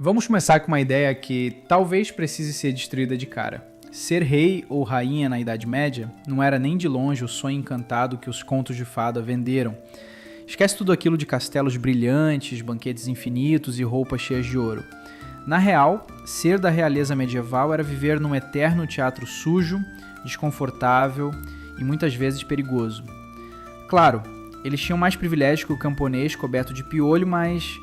Vamos começar com uma ideia que talvez precise ser destruída de cara. Ser rei ou rainha na Idade Média não era nem de longe o sonho encantado que os contos de fada venderam. Esquece tudo aquilo de castelos brilhantes, banquetes infinitos e roupas cheias de ouro. Na real, ser da realeza medieval era viver num eterno teatro sujo, desconfortável e muitas vezes perigoso. Claro, eles tinham mais privilégio que o camponês coberto de piolho, mas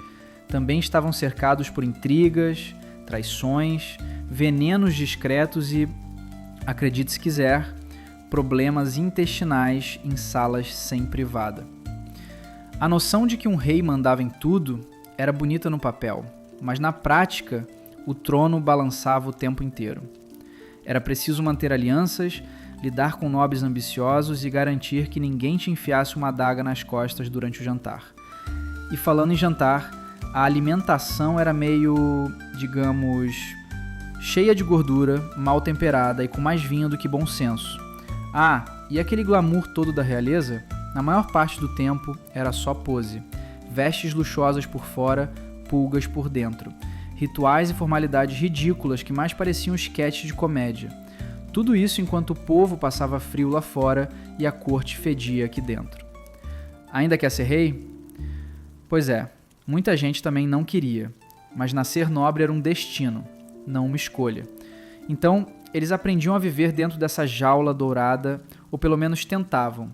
também estavam cercados por intrigas, traições, venenos discretos e, acredite se quiser, problemas intestinais em salas sem privada. A noção de que um rei mandava em tudo era bonita no papel, mas na prática o trono balançava o tempo inteiro. Era preciso manter alianças, lidar com nobres ambiciosos e garantir que ninguém te enfiasse uma adaga nas costas durante o jantar. E falando em jantar, a alimentação era meio, digamos, cheia de gordura, mal temperada e com mais vinho do que bom senso. Ah, e aquele glamour todo da realeza, na maior parte do tempo, era só pose. Vestes luxuosas por fora, pulgas por dentro. Rituais e formalidades ridículas que mais pareciam esquetes de comédia. Tudo isso enquanto o povo passava frio lá fora e a corte fedia aqui dentro. Ainda quer ser rei? Pois é. Muita gente também não queria, mas nascer nobre era um destino, não uma escolha. Então, eles aprendiam a viver dentro dessa jaula dourada, ou pelo menos tentavam,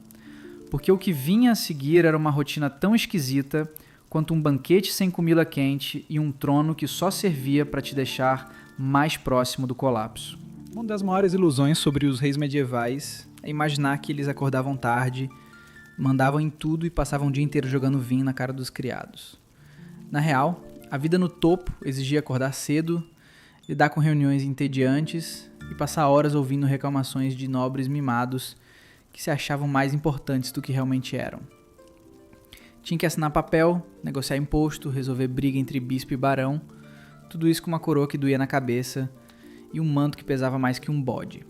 porque o que vinha a seguir era uma rotina tão esquisita quanto um banquete sem comida quente e um trono que só servia para te deixar mais próximo do colapso. Uma das maiores ilusões sobre os reis medievais é imaginar que eles acordavam tarde, mandavam em tudo e passavam o dia inteiro jogando vinho na cara dos criados. Na real, a vida no topo exigia acordar cedo, lidar com reuniões entediantes e passar horas ouvindo reclamações de nobres mimados que se achavam mais importantes do que realmente eram. Tinha que assinar papel, negociar imposto, resolver briga entre bispo e barão, tudo isso com uma coroa que doía na cabeça e um manto que pesava mais que um bode.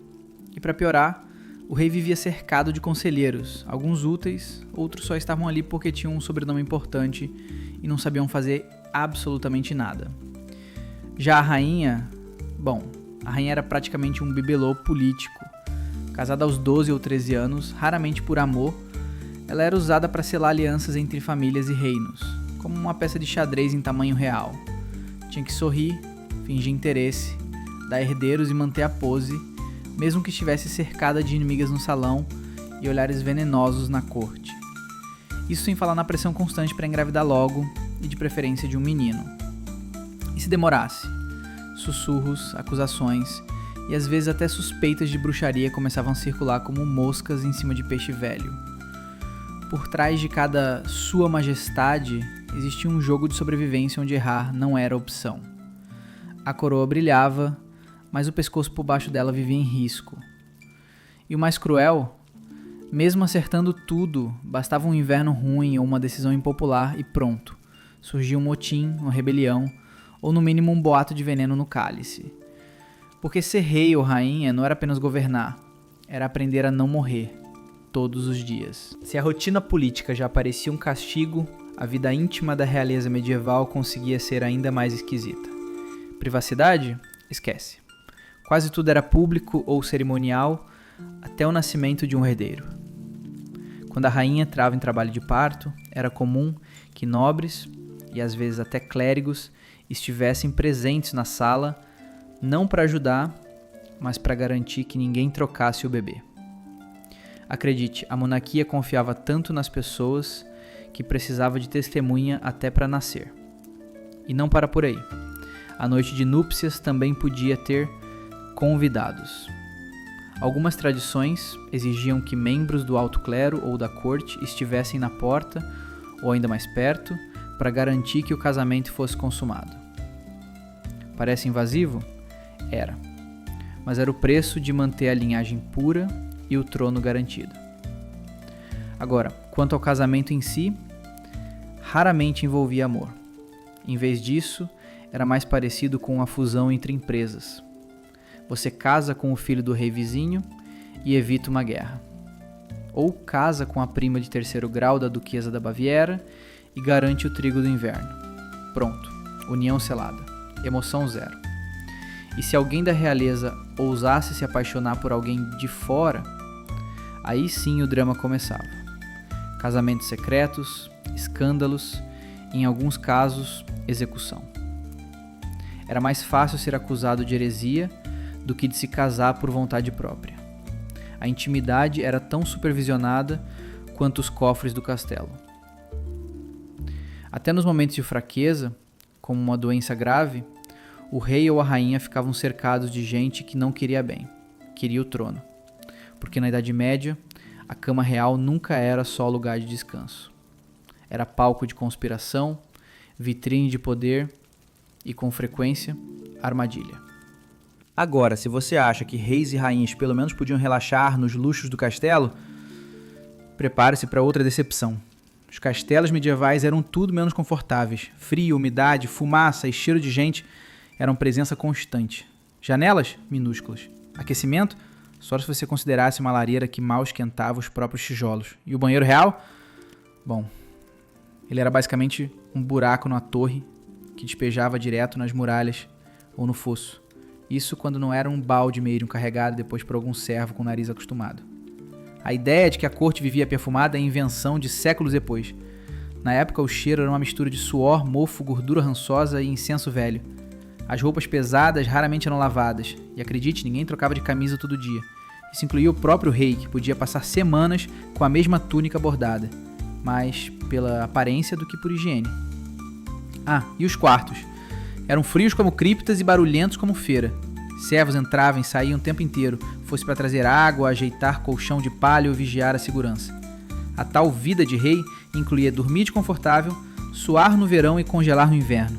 E para piorar, o rei vivia cercado de conselheiros, alguns úteis, outros só estavam ali porque tinham um sobrenome importante e não sabiam fazer absolutamente nada. Já a rainha era praticamente um bibelô político. Casada aos 12 ou 13 anos, raramente por amor, ela era usada para selar alianças entre famílias e reinos, como uma peça de xadrez em tamanho real. Tinha que sorrir, fingir interesse, dar herdeiros e manter a pose, mesmo que estivesse cercada de inimigas no salão e olhares venenosos na corte. Isso sem falar na pressão constante para engravidar logo e de preferência de um menino. E se demorasse? Sussurros, acusações e às vezes até suspeitas de bruxaria começavam a circular como moscas em cima de peixe velho. Por trás de cada Sua Majestade existia um jogo de sobrevivência onde errar não era opção. A coroa brilhava, mas o pescoço por baixo dela vivia em risco. E o mais cruel, mesmo acertando tudo, bastava um inverno ruim ou uma decisão impopular e pronto. Surgia um motim, uma rebelião, ou no mínimo um boato de veneno no cálice. Porque ser rei ou rainha não era apenas governar, era aprender a não morrer, todos os dias. Se a rotina política já parecia um castigo, a vida íntima da realeza medieval conseguia ser ainda mais esquisita. Privacidade? Esquece. Quase tudo era público ou cerimonial, até o nascimento de um herdeiro. Quando a rainha entrava em trabalho de parto, era comum que nobres, e às vezes até clérigos, estivessem presentes na sala, não para ajudar, mas para garantir que ninguém trocasse o bebê. Acredite, a monarquia confiava tanto nas pessoas que precisava de testemunha até para nascer. E não para por aí. A noite de núpcias também podia ter convidados. Algumas tradições exigiam que membros do alto clero ou da corte estivessem na porta, ou ainda mais perto, para garantir que o casamento fosse consumado. Parece invasivo? Era. Mas era o preço de manter a linhagem pura e o trono garantido. Agora, quanto ao casamento em si, raramente envolvia amor. Em vez disso, era mais parecido com uma fusão entre empresas. Você casa com o filho do rei vizinho e evita uma guerra. Ou casa com a prima de terceiro grau da duquesa da Baviera e garante o trigo do inverno. Pronto, união selada. emoção zero. E se alguém da realeza ousasse se apaixonar por alguém de fora, aí sim o drama começava. Casamentos secretos, escândalos, e em alguns casos, execução. Era mais fácil ser acusado de heresia do que de se casar por vontade própria. A intimidade era tão supervisionada quanto os cofres do castelo. Até nos momentos de fraqueza, como uma doença grave, o rei ou a rainha ficavam cercados de gente que não queria bem, queria o trono. Porque na Idade Média, a cama real nunca era só lugar de descanso. Era palco de conspiração, vitrine de poder e, com frequência, armadilha. Agora, se você acha que reis e rainhas pelo menos podiam relaxar nos luxos do castelo, prepare-se para outra decepção. Os castelos medievais eram tudo menos confortáveis. Frio, umidade, fumaça e cheiro de gente eram presença constante. Janelas? Minúsculas. Aquecimento? Só se você considerasse uma lareira que mal esquentava os próprios tijolos. E o banheiro real? Bom, ele era basicamente um buraco numa torre que despejava direto nas muralhas ou no fosso. Isso quando não era um balde meio carregado depois por algum servo com o nariz acostumado. A ideia de que a corte vivia perfumada é invenção de séculos depois. Na época, o cheiro era uma mistura de suor, mofo, gordura rançosa e incenso velho. As roupas pesadas raramente eram lavadas, e acredite, ninguém trocava de camisa todo dia. Isso incluía o próprio rei, que podia passar semanas com a mesma túnica bordada, mais pela aparência do que por higiene. E os quartos? Eram frios como criptas e barulhentos como feira. Servos entravam e saíam o tempo inteiro, fosse para trazer água, ajeitar colchão de palha ou vigiar a segurança. A tal vida de rei incluía dormir desconfortável, suar no verão e congelar no inverno.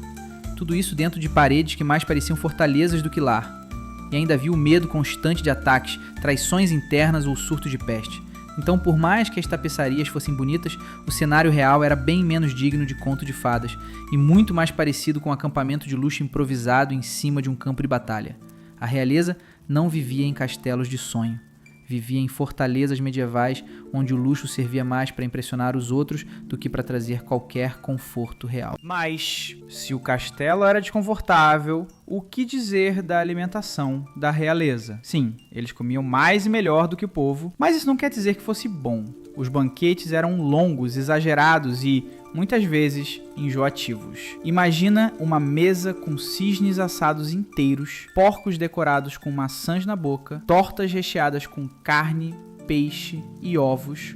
Tudo isso dentro de paredes que mais pareciam fortalezas do que lar. E ainda havia o medo constante de ataques, traições internas ou surto de peste. Então, por mais que as tapeçarias fossem bonitas, o cenário real era bem menos digno de conto de fadas e muito mais parecido com um acampamento de luxo improvisado em cima de um campo de batalha. A realeza não vivia em castelos de sonho. Vivia em fortalezas medievais onde o luxo servia mais para impressionar os outros do que para trazer qualquer conforto real. Mas, se o castelo era desconfortável, o que dizer da alimentação da realeza? Sim, eles comiam mais e melhor do que o povo, mas isso não quer dizer que fosse bom. Os banquetes eram longos, exagerados e, muitas vezes, enjoativos. Imagina uma mesa com cisnes assados inteiros, porcos decorados com maçãs na boca, tortas recheadas com carne, peixe e ovos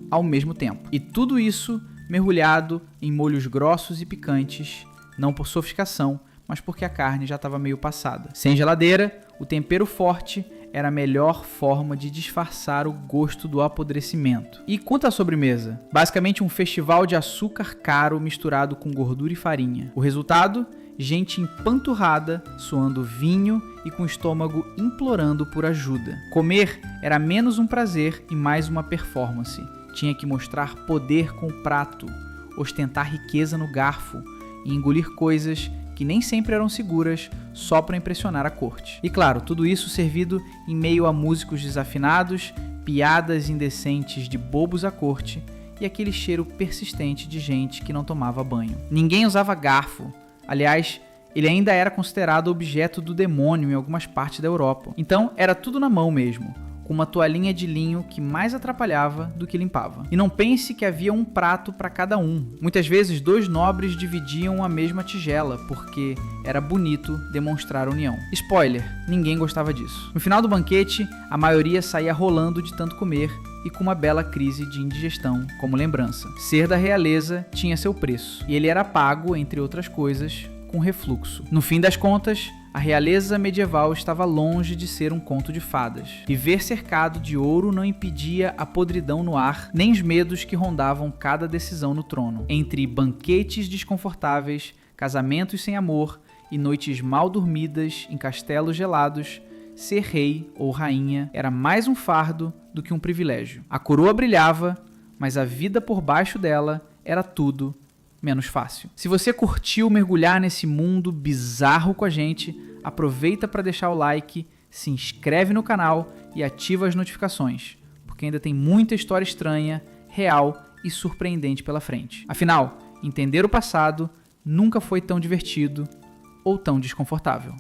ao mesmo tempo. E tudo isso mergulhado em molhos grossos e picantes, não por sofisticação, mas porque a carne já estava meio passada. Sem geladeira, o tempero forte era a melhor forma de disfarçar o gosto do apodrecimento. E quanto à sobremesa? Basicamente um festival de açúcar caro misturado com gordura e farinha. O resultado? Gente empanturrada, suando vinho e com o estômago implorando por ajuda. Comer era menos um prazer e mais uma performance. Tinha que mostrar poder com o prato, ostentar riqueza no garfo e engolir coisas que nem sempre eram seguras só para impressionar a corte. E claro, tudo isso servido em meio a músicos desafinados, piadas indecentes de bobos à corte e aquele cheiro persistente de gente que não tomava banho. Ninguém usava garfo. Aliás, ele ainda era considerado objeto do demônio em algumas partes da Europa. Então, era tudo na mão mesmo, com uma toalhinha de linho que mais atrapalhava do que limpava. E não pense que havia um prato para cada um. Muitas vezes, 2 nobres dividiam a mesma tigela, porque era bonito demonstrar união. Spoiler, ninguém gostava disso. No final do banquete, a maioria saía rolando de tanto comer e com uma bela crise de indigestão como lembrança. Ser da realeza tinha seu preço, e ele era pago, entre outras coisas, com refluxo. No fim das contas, a realeza medieval estava longe de ser um conto de fadas. Viver cercado de ouro não impedia a podridão no ar, nem os medos que rondavam cada decisão no trono. Entre banquetes desconfortáveis, casamentos sem amor e noites mal dormidas em castelos gelados, ser rei ou rainha era mais um fardo do que um privilégio. A coroa brilhava, mas a vida por baixo dela era tudo menos fácil. Se você curtiu mergulhar nesse mundo bizarro com a gente, aproveita para deixar o like, se inscreve no canal e ativa as notificações, porque ainda tem muita história estranha, real e surpreendente pela frente. Afinal, entender o passado nunca foi tão divertido ou tão desconfortável.